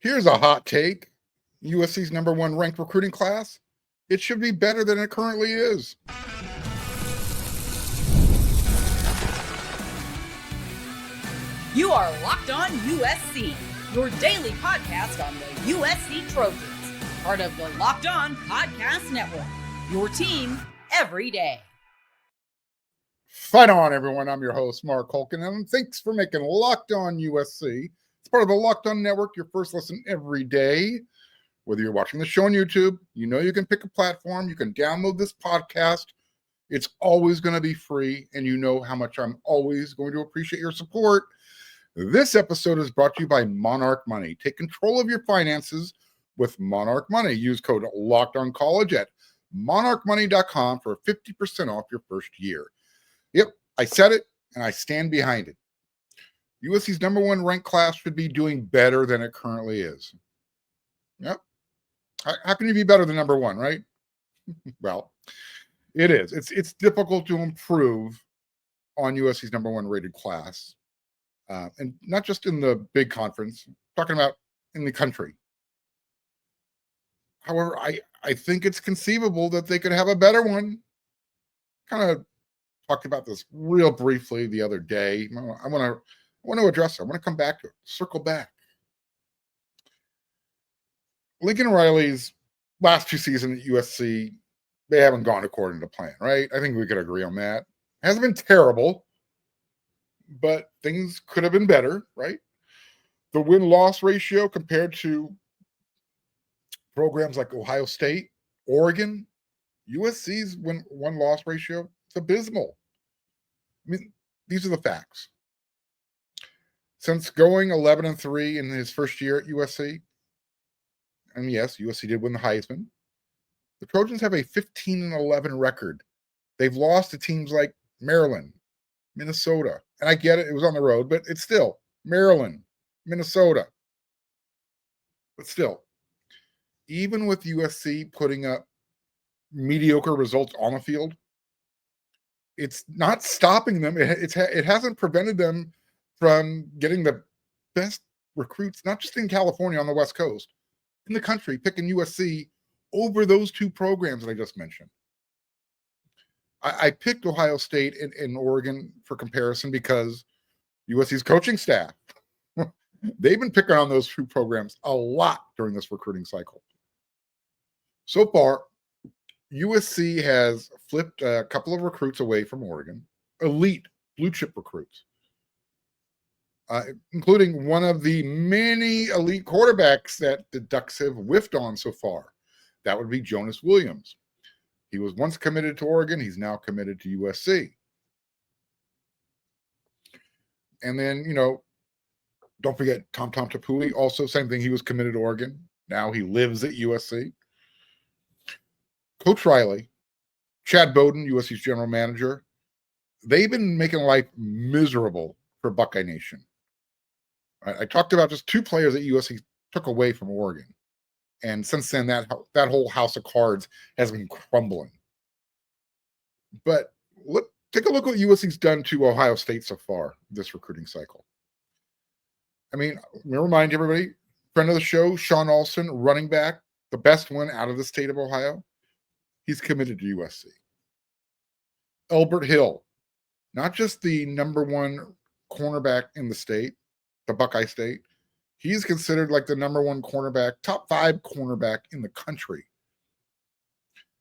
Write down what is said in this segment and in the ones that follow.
Here's a hot take. USC's #1 ranked recruiting class. It should be better than it currently is. You are Locked On USC, your daily podcast on the USC Trojans, part of the Locked On Podcast Network, your team every day. Fight on, everyone. I'm your host, Mark Holkin, and thanks for making Locked On USC. It's part of the Locked On Network, your first listen every day. Whether you're watching the show on YouTube, you know you can pick a platform. You can download this podcast. It's always going to be free, and you know how much I'm always going to appreciate your support. This episode is brought to you by Monarch Money. Take control of your finances with Monarch Money. Use code LOCKEDONCollege at monarchmoney.com for 50% off your first year. Yep, I said it, and I stand behind it. USC's #1 ranked class should be doing better than it currently is. Yep. How can you be better than #1, right? Well, it is. It's difficult to improve on USC's #1 rated class. And not just in the big conference, I'm talking about in the country. However, I think it's conceivable that they could have a better one. Kind of talked about this real briefly the other day. I want to address it. I want to come back to it, circle back. Lincoln Riley's last 2 seasons at USC, they haven't gone according to plan, right? I think we could agree on that. It hasn't been terrible, but things could have been better, right? The win-loss ratio compared to programs like Ohio State, Oregon, USC's win-loss ratio, it's abysmal. I mean, these are the facts. Since going 11-3 in his first year at USC, and yes, USC did win the Heisman, the Trojans have a 15-11 record. They've lost to teams like Maryland, Minnesota, and I get it, it was on the road, but it's still Maryland, Minnesota. But still, even with USC putting up mediocre results on the field, it's not stopping them. It hasn't prevented them from getting the best recruits, not just in California on the West Coast, in the country, picking USC over those 2 programs that I just mentioned. I picked Ohio State and Oregon for comparison because USC's coaching staff, they've been picking on those 2 programs a lot during this recruiting cycle. So far, USC has flipped a couple of recruits away from Oregon, elite blue chip recruits, including one of the many elite quarterbacks that the Ducks have whiffed on so far. That would be Jonas Williams. He was once committed to Oregon. He's now committed to USC. And then, don't forget Tom Tapuli. Also, same thing. He was committed to Oregon. Now he lives at USC. Coach Riley, Chad Bowden, USC's general manager, they've been making life miserable for Buckeye Nation. I talked about just 2 players that USC took away from Oregon. And since then, that whole house of cards has been crumbling. But take a look at what USC's done to Ohio State so far this recruiting cycle. I mean, let me remind everybody, friend of the show, Sean Olson, running back, the best one out of the state of Ohio. He's committed to USC. Elbert Hill, not just the #1 cornerback in the state, the Buckeye State. He's considered like the #1 cornerback, top 5 cornerback in the country.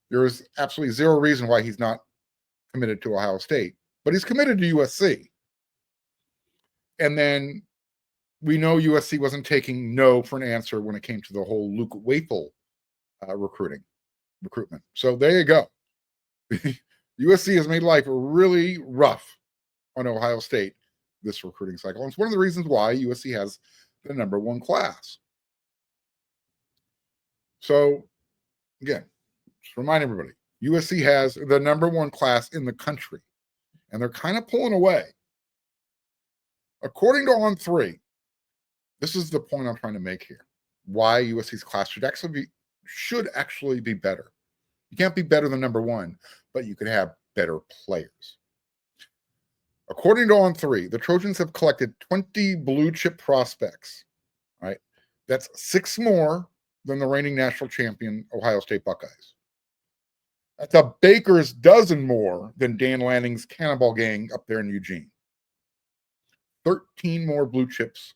There is absolutely zero reason why he's not committed to Ohio State, but he's committed to USC. And then we know USC wasn't taking no for an answer when it came to the whole Luke Wafel recruitment. So there you go. USC has made life really rough on Ohio State this recruiting cycle. And it's one of the reasons why USC has the #1 class. So again, just remind everybody, USC has the #1 class in the country, and they're kind of pulling away. According to On3, this is the point I'm trying to make here. Why USC's class should actually be better. You can't be better than #1, but you can have better players. According to On3, the Trojans have collected 20 blue chip prospects, right? That's 6 more than the reigning national champion Ohio State Buckeyes. That's a baker's dozen more than Dan Lanning's Cannonball Gang up there in Eugene. 13 more blue chips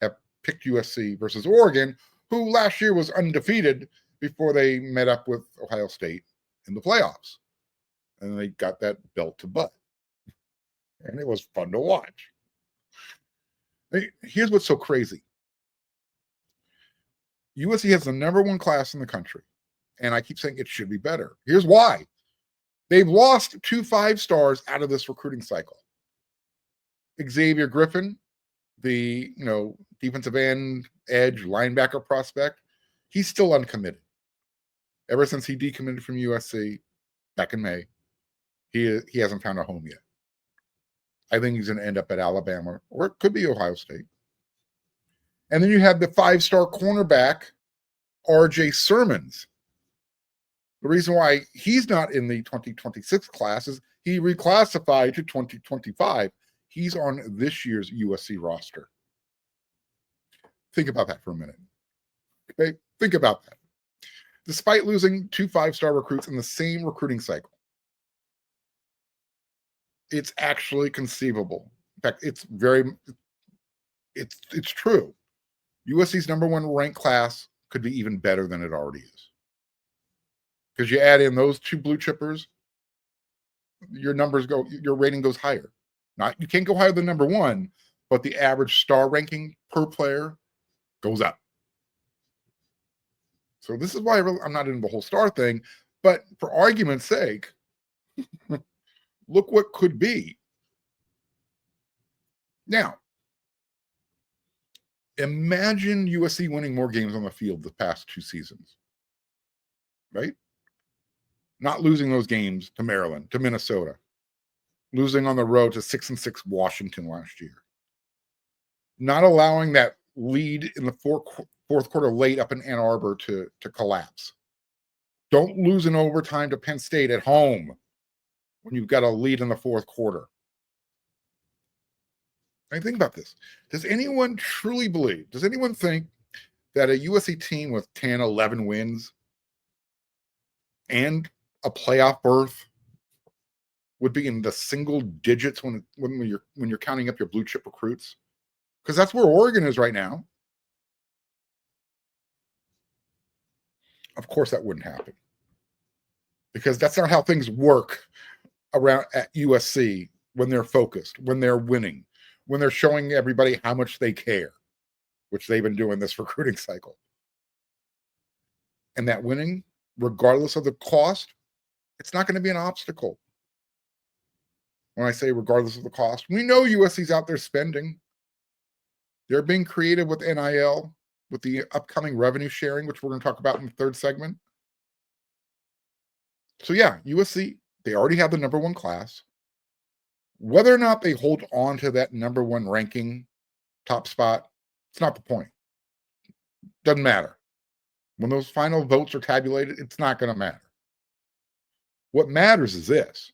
have picked USC versus Oregon, who last year was undefeated before they met up with Ohio State in the playoffs. And they got that belt to butt. And it was fun to watch. Here's what's so crazy. USC has the #1 class in the country. And I keep saying it should be better. Here's why. They've lost 2 5-stars out of this recruiting cycle. Xavier Griffin, the defensive end, edge, linebacker prospect, he's still uncommitted. Ever since he decommitted from USC back in May, he hasn't found a home yet. I think he's going to end up at Alabama, or it could be Ohio State. And then you have the 5-star cornerback, R.J. Sermons. The reason why he's not in the 2026 class is he reclassified to 2025. He's on this year's USC roster. Think about that for a minute. Okay? Think about that. Despite losing 2 5-star recruits in the same recruiting cycle, it's actually conceivable. In fact, it's true. USC's #1 ranked class could be even better than it already is. Because you add in those 2 blue chippers, your rating goes higher. You can't go higher than #1, but the average star ranking per player goes up. So this is why I'm not into the whole star thing, but for argument's sake, look what could be. Now, imagine USC winning more games on the field the past 2 seasons, right? Not losing those games to Maryland, to Minnesota, losing on the road to 6-6 Washington last year, not allowing that lead in the fourth quarter late up in Ann Arbor to collapse. Don't lose in overtime to Penn State at home when you've got a lead in the fourth quarter. I think about this. Does anyone truly believe, does anyone think that a USC team with 10, 11 wins and a playoff berth would be in the single digits when you're counting up your blue chip recruits? Because that's where Oregon is right now. Of course that wouldn't happen. Because that's not how things work around at USC when they're focused, when they're winning, when they're showing everybody how much they care, which they've been doing this recruiting cycle. And that winning, regardless of the cost, it's not going to be an obstacle. When I say regardless of the cost, we know USC's out there spending. They're being creative with NIL, with the upcoming revenue sharing, which we're going to talk about in the third segment. So yeah, USC, they already have the #1 class. Whether or not they hold on to that #1 ranking top spot, it's not the point. Doesn't matter. When those final votes are tabulated, it's not going to matter. What matters is this.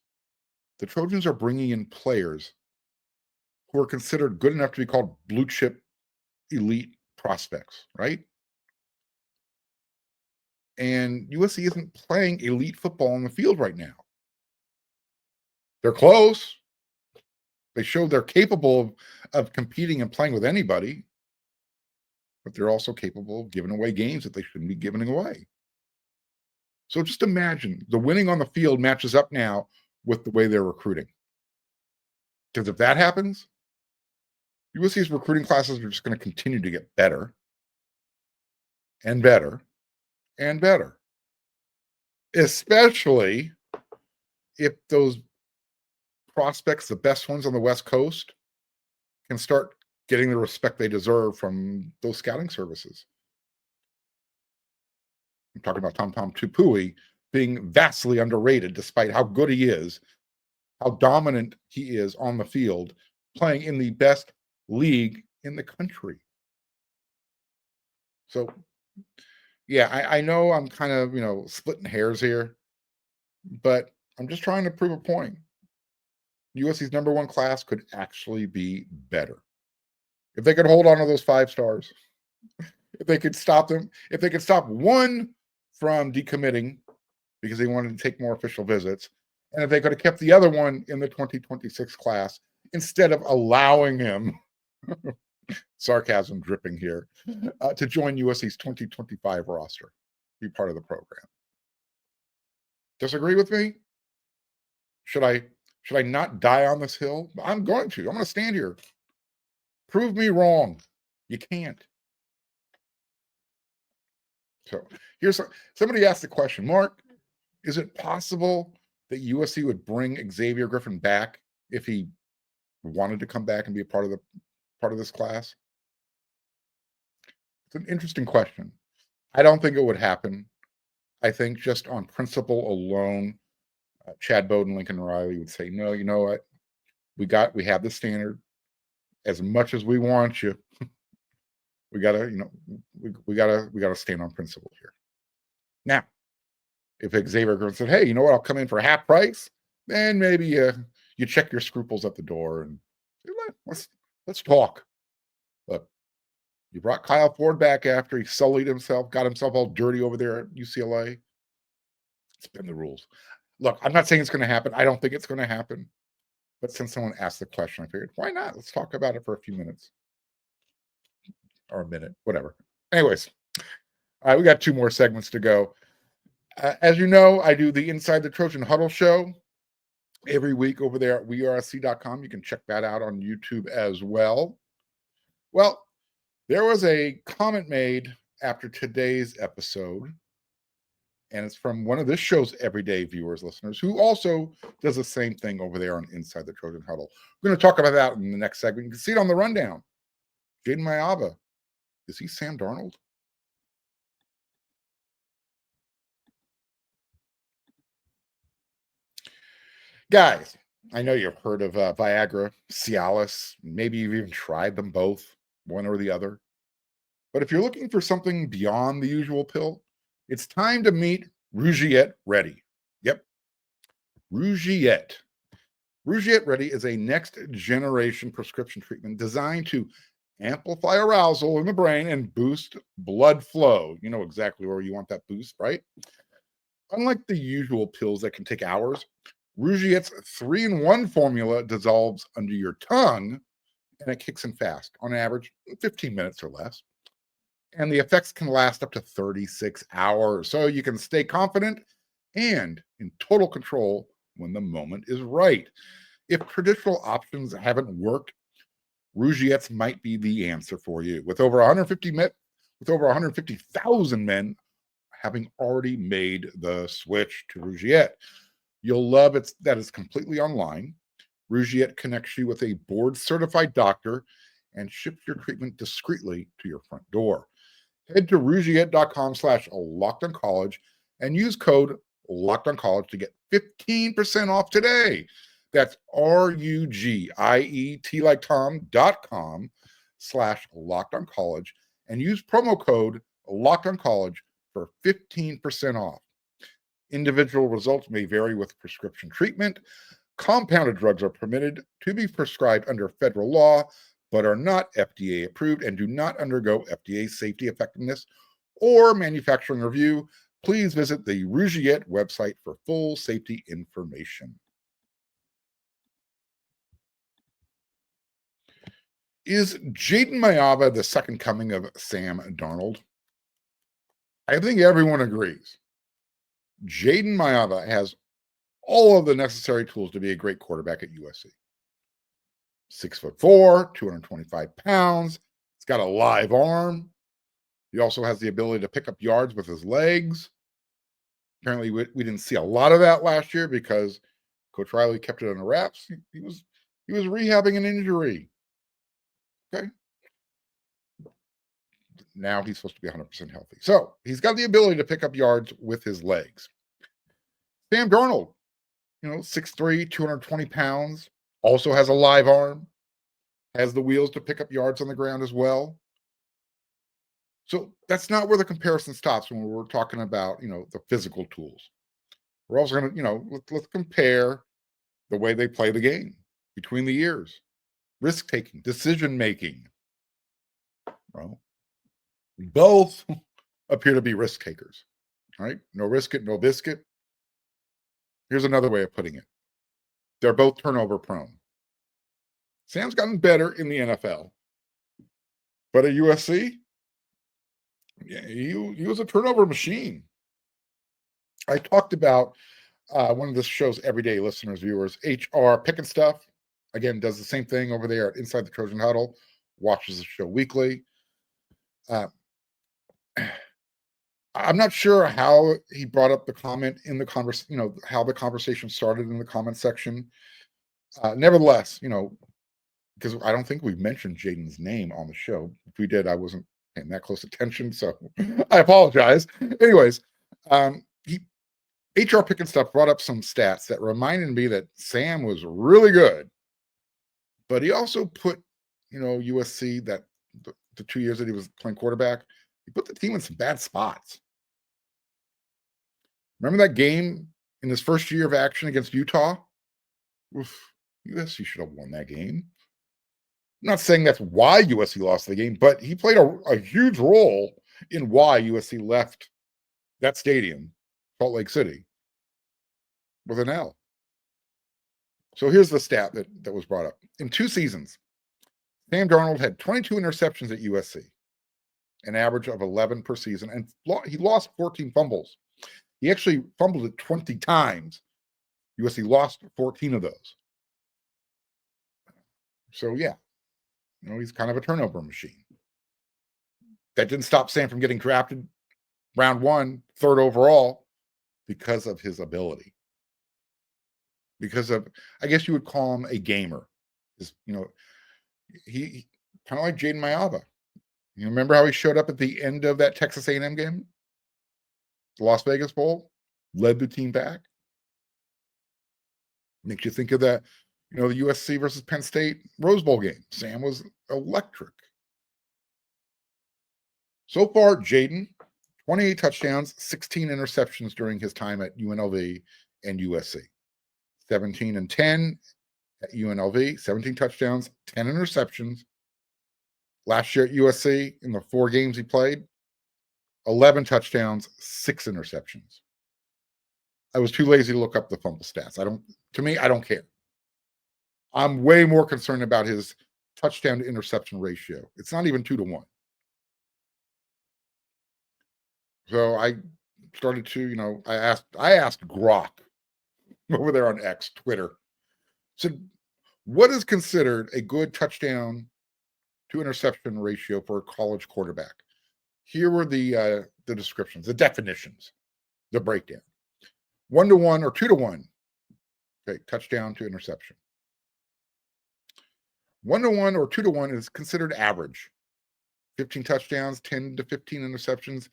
The Trojans are bringing in players who are considered good enough to be called blue chip elite prospects, right? And USC isn't playing elite football on the field right now. They're close. They show they're capable of competing and playing with anybody, but they're also capable of giving away games that they shouldn't be giving away. So just imagine the winning on the field matches up now with the way they're recruiting. Because if that happens, USC's recruiting classes are just going to continue to get better and better and better. Especially if those prospects, the best ones on the West Coast, can start getting the respect they deserve from those scouting services. I'm talking about Tom Tupui being vastly underrated despite how good he is, how dominant he is on the field, playing in the best league in the country. So, yeah, I know I'm kind of, splitting hairs here, but I'm just trying to prove a point. USC's #1 class could actually be better. If they could hold on to those 5 stars, If they could stop them, if they could stop one from decommitting because they wanted to take more official visits, and if they could have kept the other one in the 2026 class instead of allowing him, sarcasm dripping here, to join USC's 2025 roster, be part of the program. Disagree with me? Should I not die on this hill? I'm going to. I'm going to stand here. Prove me wrong. You can't. So here's somebody asked the question, Mark, is it possible that USC would bring Xavier Griffin back if he wanted to come back and be a part of this class? It's an interesting question. I don't think it would happen. I think just on principle alone, Chad Bowden, Lincoln Riley would say, no, you know what? We have the standard. As much as we want you, we gotta stand on principle here. Now, if Xavier Griffin said, hey, you know what? I'll come in for half price, then maybe you check your scruples at the door and let's talk. Look, you brought Kyle Ford back after he sullied himself, got himself all dirty over there at UCLA. It's been the rules. Look, I'm not saying it's going to happen. I don't think it's going to happen. But since someone asked the question, I figured, why not? Let's talk about it for a few minutes. Or a minute, whatever. Anyways, all right, we got 2 more segments to go. As you know, I do the Inside the Trojan Huddle show every week over there at weusc.com. You can check that out on YouTube as well. Well, there was a comment made after today's episode, and it's from one of this show's everyday viewers, listeners, who also does the same thing over there on Inside the Trojan Huddle. We're going to talk about that in the next segment. You can see it on the rundown. Jayden Maiava. Is he Sam Darnold? Guys, I know you've heard of Viagra, Cialis. Maybe you've even tried them both, one or the other. But if you're looking for something beyond the usual pill, it's time to meet Rougiette Ready. Yep, Rougiette. Rougiette Ready is a next-generation prescription treatment designed to amplify arousal in the brain and boost blood flow. You know exactly where you want that boost, right? Unlike the usual pills that can take hours, Rougiette's 3-in-1 formula dissolves under your tongue, and it kicks in fast, on average 15 minutes or less. And the effects can last up to 36 hours, so you can stay confident and in total control when the moment is right. If traditional options haven't worked, Rougiette's might be the answer for you. With over 150,000 men having already made the switch to Rougiette. You'll love it that it's completely online. Rougiette connects you with a board-certified doctor and ships your treatment discreetly to your front door. Head to rougiette.com/LockedOnCollege and use code LockedOnCollege to get 15% off today. That's RUGIET like Tom.com/LockedOnCollege and use promo code LockedOnCollege for 15% off. Individual results may vary with prescription treatment. Compounded drugs are permitted to be prescribed under federal law, but are not FDA approved and do not undergo FDA safety effectiveness or manufacturing review. Please visit the Rougiette website for full safety information. Is Jayden Maiava the second coming of Sam Darnold? I think everyone agrees. Jayden Maiava has all of the necessary tools to be a great quarterback at USC. 6'4", 225 pounds. He's got a live arm. He also has the ability to pick up yards with his legs. Apparently, we didn't see a lot of that last year because Coach Riley kept it under wraps. He was rehabbing an injury. Okay. Now he's supposed to be 100% healthy. So he's got the ability to pick up yards with his legs. Sam Darnold, 6'3", 220 pounds, also has a live arm, has the wheels to pick up yards on the ground as well. So that's not where the comparison stops when we're talking about, the physical tools. We're also going to, let's compare the way they play the game between the years. Risk-taking, decision-making. Well, Both appear to be risk takers. Right? No risk it, no biscuit. Here's another way of putting it. They're both turnover prone. Sam's gotten better in the NFL, but at USC, yeah, he was a turnover machine. I talked about one of the show's everyday listeners, viewers, HR Picking Stuff. Again, does the same thing over there at Inside the Trojan Huddle, watches the show weekly. I'm not sure how he brought up the comment in the conversation, how the conversation started in the comment section. Nevertheless, because I don't think we've mentioned Jayden's name on the show. If we did, I wasn't paying that close attention, so I apologize. Anyways, HR Picking Stuff brought up some stats that reminded me that Sam was really good, but he also put, USC that the 2 years that he was playing quarterback, he put the team in some bad spots. Remember that game in his first year of action against Utah? Oof, USC should have won that game. I'm not saying that's why USC lost the game, but he played a huge role in why USC left that stadium, Salt Lake City, with an L. So here's the stat that was brought up. In 2 seasons, Sam Darnold had 22 interceptions at USC, an average of 11 per season, and he lost 14 fumbles. He actually fumbled it 20 times. USC lost 14 of those. So, yeah, he's kind of a turnover machine. That didn't stop Sam from getting drafted round 1, 3rd overall, because of his ability. Because of, I guess you would call him a gamer. He kind of like Jayden Maiava. You remember how he showed up at the end of that Texas A&M game? The Las Vegas Bowl? Led the team back? Makes you think of that, the USC versus Penn State Rose Bowl game. Sam was electric. So far, Jayden, 28 touchdowns, 16 interceptions during his time at UNLV and USC. 17-10 at UNLV, 17 touchdowns, 10 interceptions. Last year at USC, in the 4 games he played, 11 touchdowns, 6 interceptions. I was too lazy to look up the fumble stats. I don't care. I'm way more concerned about his touchdown to interception ratio. It's not even 2-1. So I started to, I asked Grok over there on X, Twitter, said, what is considered a good touchdown to interception ratio for a college quarterback? Here were the descriptions, the definitions, the breakdown. 1-1 or 2-1. Okay, touchdown to interception. 1-1 or 2-1 is considered average. 15 touchdowns, 10 to 15 interceptions,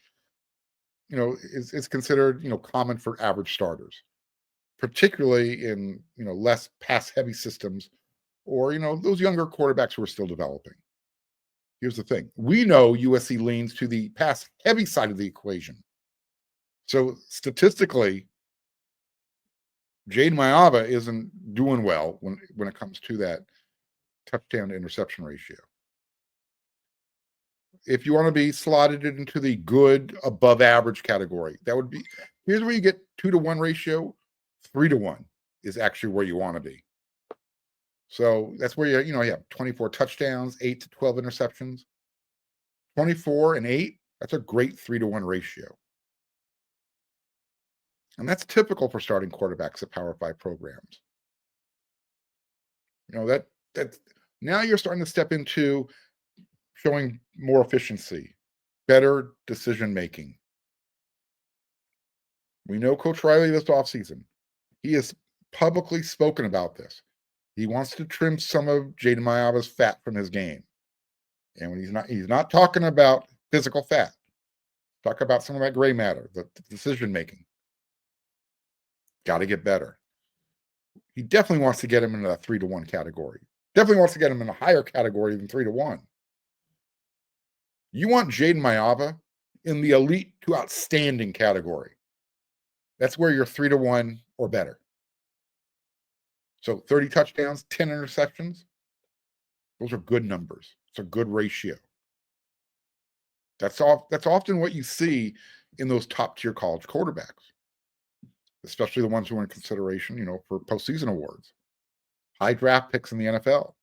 is considered, common for average starters, particularly in, less pass-heavy systems or, those younger quarterbacks who are still developing. Here's the thing. We know USC leans to the pass-heavy side of the equation. So statistically, Jayden Maiava isn't doing well when it comes to that touchdown to interception ratio. If you want to be slotted into the good above average category, that would be, here's where you get 2-1 ratio. 3-1 is actually where you want to be. So that's where you have 24 touchdowns, 8 to 12 interceptions. 24 and 8, that's a great 3-1 ratio. And that's typical for starting quarterbacks at Power 5 programs. That now you're starting to step into showing more efficiency, better decision making. We know Coach Riley this offseason. He has publicly spoken about this. He wants to trim some of Jayden Maiava's fat from his game. And when he's not talking about physical fat. Talk about some of that gray matter, the decision making. Got to get better. He definitely wants to get him into that 3-1 category. Definitely wants to get him in a higher category than 3-1. You want Jayden Maiava in the elite to outstanding category. That's where you're 3-1 or better. So 30 touchdowns, 10 interceptions. Those are good numbers. It's a good ratio. That's often what you see in those top-tier college quarterbacks, especially the ones who are in consideration, for postseason awards. High draft picks in the NFL.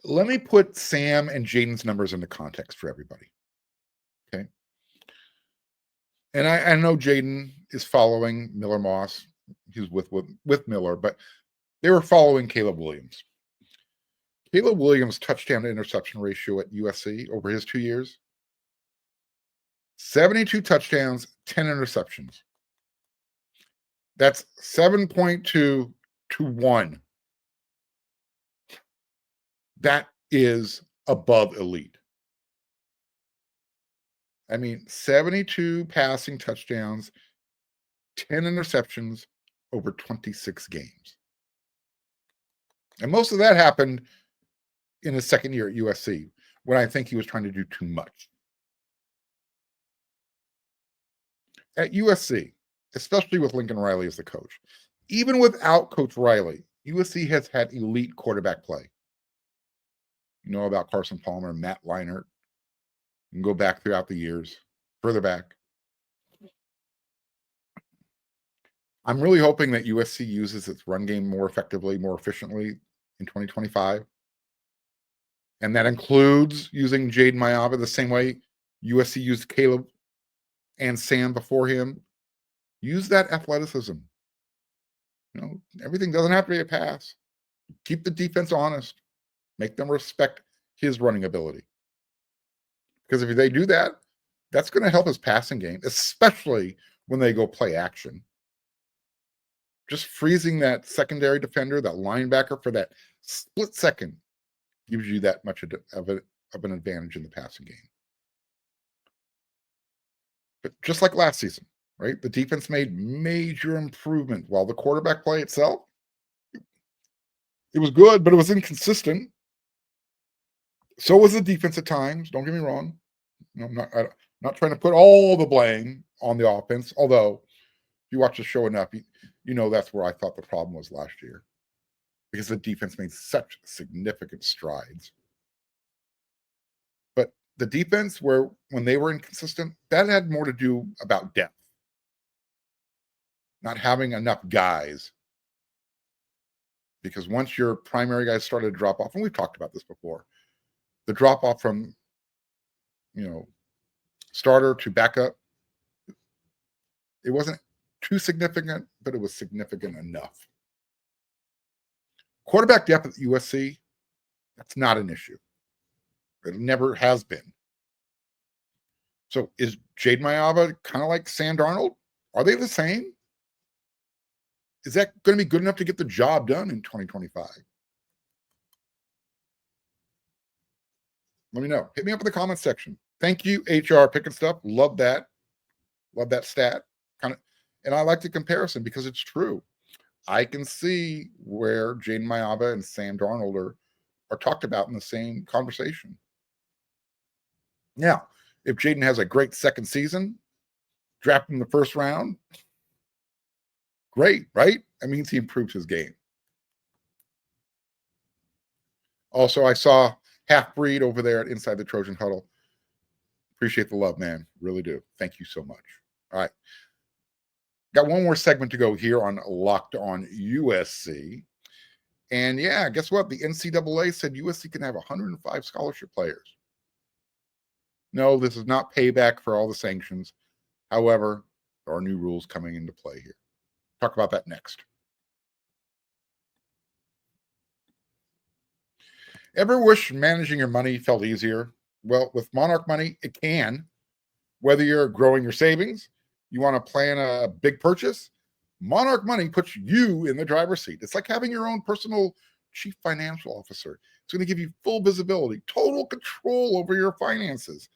Let me put Sam and Jayden's numbers into context for everybody. Okay. And I know Jayden is following Miller Moss. He's with Miller, but they were following Caleb Williams. Caleb Williams' touchdown to interception ratio at USC over his 2 years, 72 touchdowns, 10 interceptions. That's 7.2 to 1. That is above elite. I mean, 72 passing touchdowns, 10 interceptions over 26 games. And most of that happened in his second year at USC, when I think he was trying to do too much. At USC, especially with Lincoln Riley as the coach, even without Coach Riley, USC has had elite quarterback play. You know about Carson Palmer, Matt Leinart. You can go back throughout the years, further back. I'm really hoping that USC uses its run game more effectively, more efficiently in 2025. And that includes using Jayden Maiava the same way USC used Caleb and Sam before him. Use that athleticism. Everything doesn't have to be a pass. Keep the defense honest. Make them respect his running ability. Because if they do that, that's going to help his passing game, especially when they go play action. Just freezing that secondary defender, that linebacker for that split second gives you that much of an advantage in the passing game. But just like last season, right? The defense made major improvement while the quarterback play itself, it was good, but it was inconsistent. So was the defense at times. Don't get me wrong. I'm not trying to put all the blame on the offense. Although, if you watch the show enough, you know that's where I thought the problem was last year, because the defense made such significant strides. But the defense, when they were inconsistent, that had more to do about depth, not having enough guys. Because once your primary guys started to drop off, and we've talked about this before, the drop off from starter to backup, it wasn't too significant, but it was significant enough. Quarterback depth at USC, that's not an issue. It never has been. So is Jayden Maiava kind of like Sam Darnold? Are they the same? Is that going to be good enough to get the job done in 2025? Let me know. Hit me up in the comments section. Thank you, HR Picking Stuff. Love that. Love that stat. And I like the comparison because it's true. I can see where Jayden Maiava and Sam Darnold are talked about in the same conversation. Now, if Jayden has a great second season, drafted in the first round, great, right? That means he improved his game. Also, I saw Half-Breed over there at Inside the Trojan Huddle. Appreciate the love, man. Really do. Thank you so much. All right. Got one more segment to go here on Locked On USC. And yeah, guess what? The NCAA said USC can have 105 scholarship players. No, this is not payback for all the sanctions. However, there are new rules coming into play here. Talk about that next. Ever wish managing your money felt easier? Well, with Monarch Money, it can. Whether you're growing your savings, you want to plan a big purchase, Monarch Money puts you in the driver's seat. It's like having your own personal chief financial officer. It's going to give you full visibility, total control over your finances.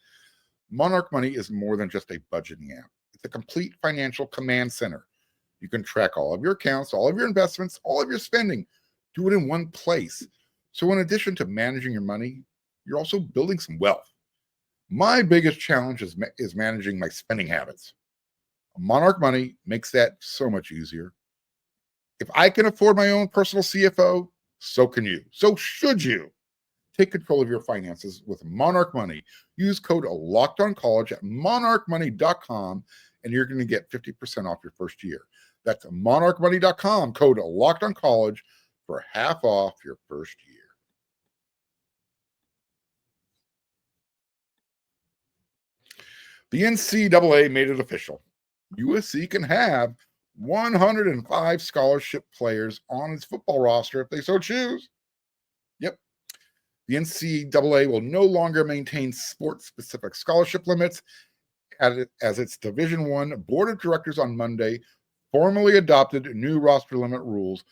Monarch Money is more than just a budgeting app. It's a complete financial command center. You can track all of your accounts, all of your investments, all of your spending. Do it in one place. So in addition to managing your money, you're also building some wealth. My biggest challenge is managing my spending habits. Monarch Money makes that so much easier. If I can afford my own personal CFO, so can you. So should you. Take control of your finances with Monarch Money. Use code LOCKEDONCollege at monarchmoney.com, and you're going to get 50% off your first year. That's monarchmoney.com, code LOCKEDONCollege for half off your first year. The NCAA made it official. USC can have 105 scholarship players on its football roster if they so choose. Yep. The NCAA will no longer maintain sport-specific scholarship limits, as its Division I Board of Directors on Monday formally adopted new roster limit rules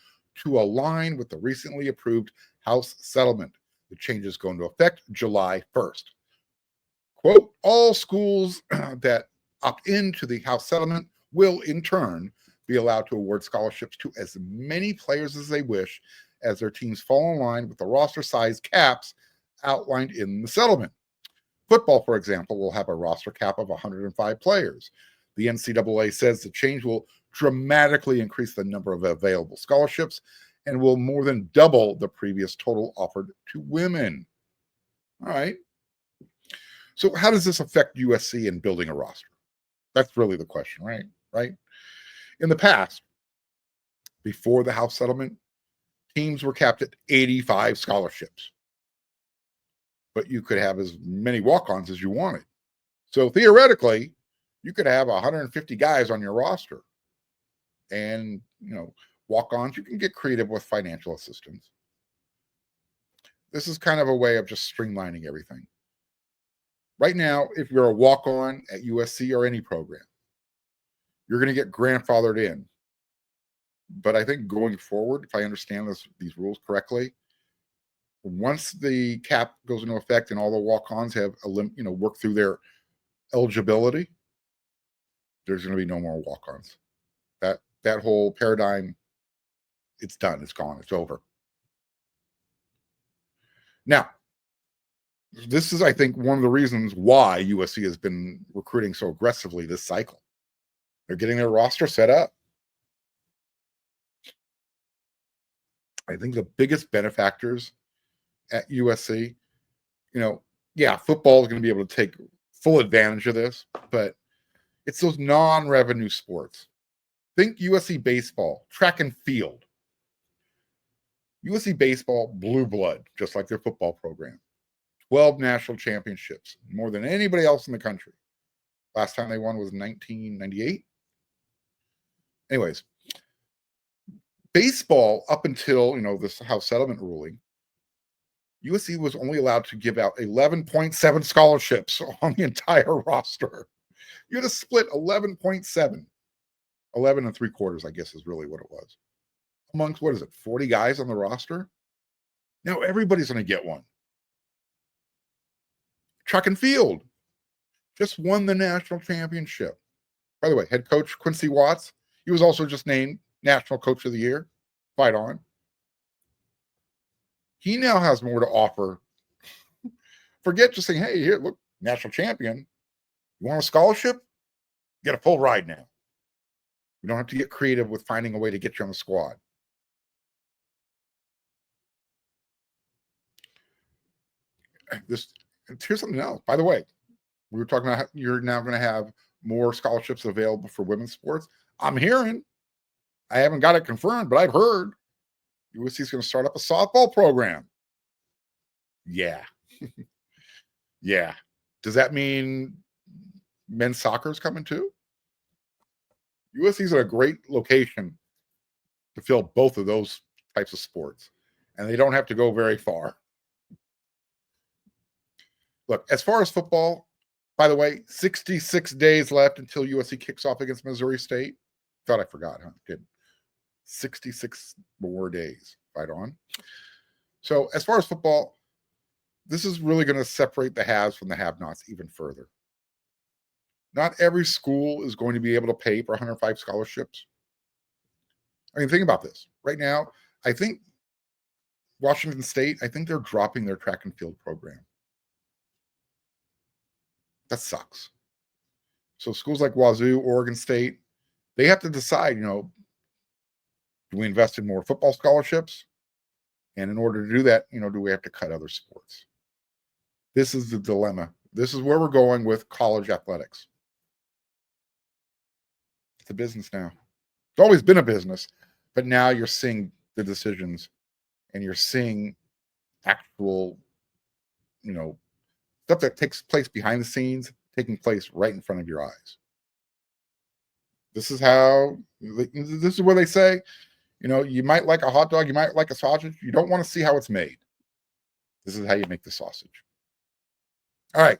to align with the recently approved House settlement. The changes go into effect July 1st. Quote, all schools that opt into the House settlement will in turn be allowed to award scholarships to as many players as they wish, as their teams fall in line with the roster size caps outlined in the settlement. Football, for example, will have a roster cap of 105 players. The NCAA says the change will dramatically increase the number of available scholarships and will more than double the previous total offered to women. All right. So how does this affect USC in building a roster? That's really the question, right? Right. In the past, before the House settlement, teams were capped at 85 scholarships, but you could have as many walk-ons as you wanted. So theoretically, you could have 150 guys on your roster. And, walk-ons, you can get creative with financial assistance. This is kind of a way of just streamlining everything. Right now, if you're a walk-on at USC or any program, you're going to get grandfathered in. But I think going forward, if I understand these rules correctly, once the cap goes into effect and all the walk-ons have worked through their eligibility, there's going to be no more walk-ons. That whole paradigm, it's done. It's gone. It's over. Now, this is, I think, one of the reasons why USC has been recruiting so aggressively this cycle. They're getting their roster set up. I think the biggest benefactors at USC, football is going to be able to take full advantage of this, but it's those non-revenue sports. Think USC baseball, track and field. USC baseball, blue blood, just like their football program. 12 national championships, more than anybody else in the country. Last time they won was 1998. Anyways, baseball, up until, this House settlement ruling, USC was only allowed to give out 11.7 scholarships on the entire roster. You had to split 11.7. 11 and 3/4, I guess, is really what it was. Amongst, 40 guys on the roster? Now everybody's going to get one. Track and field just won the national championship. By the way, head coach Quincy Watts, he was also just named National Coach of the Year. Fight on. He now has more to offer. Forget just saying, hey, here, look, national champion. You want a scholarship? Get a full ride now. You don't have to get creative with finding a way to get you on the squad. Here's something else. By the way, we were talking about how you're now going to have more scholarships available for women's sports. I'm hearing, I haven't got it confirmed, but I've heard USC is going to start up a softball program. Yeah. Yeah. Does that mean men's soccer is coming too? USC is a great location to fill both of those types of sports, and they don't have to go very far. Look, as far as football, by the way, 66 days left until USC kicks off against Missouri State. Thought I forgot, huh? Didn't. 66 more days. Right on. So as far as football, this is really going to separate the haves from the have-nots even further. Not every school is going to be able to pay for 105 scholarships. I mean, think about this. Right now, I think Washington State, I think they're dropping their track and field program. That sucks. So schools like Wazoo, Oregon State, they have to decide, do we invest in more football scholarships And in order to do that, do we have to cut other sports? This is the dilemma. This is where we're going with college athletics. It's a business now. It's always been a business, but now you're seeing the decisions and you're seeing actual, stuff that takes place behind the scenes taking place right in front of your eyes. This is where they say, you might like a hot dog, you might like a sausage. You don't want to see how it's made. This is how you make the sausage. All right.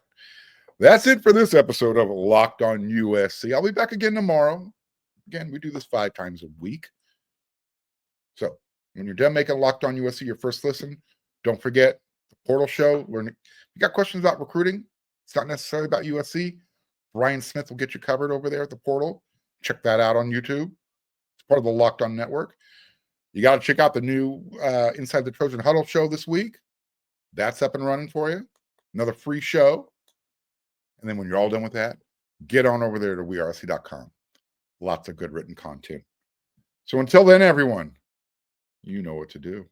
That's it for this episode of Locked On USC. I'll be back again tomorrow. Again, we do this 5 times a week. So when you're done making Locked On USC your first listen, don't forget the portal show. If you got questions about recruiting, it's not necessarily about USC. Brian Smith will get you covered over there at the portal. Check that out on YouTube. It's part of the Locked On Network. You got to check out the new Inside the Trojan Huddle show this week. That's up and running for you. Another free show. And then when you're all done with that, get on over there to wearec.com. Lots of good written content. So until then, everyone, you know what to do.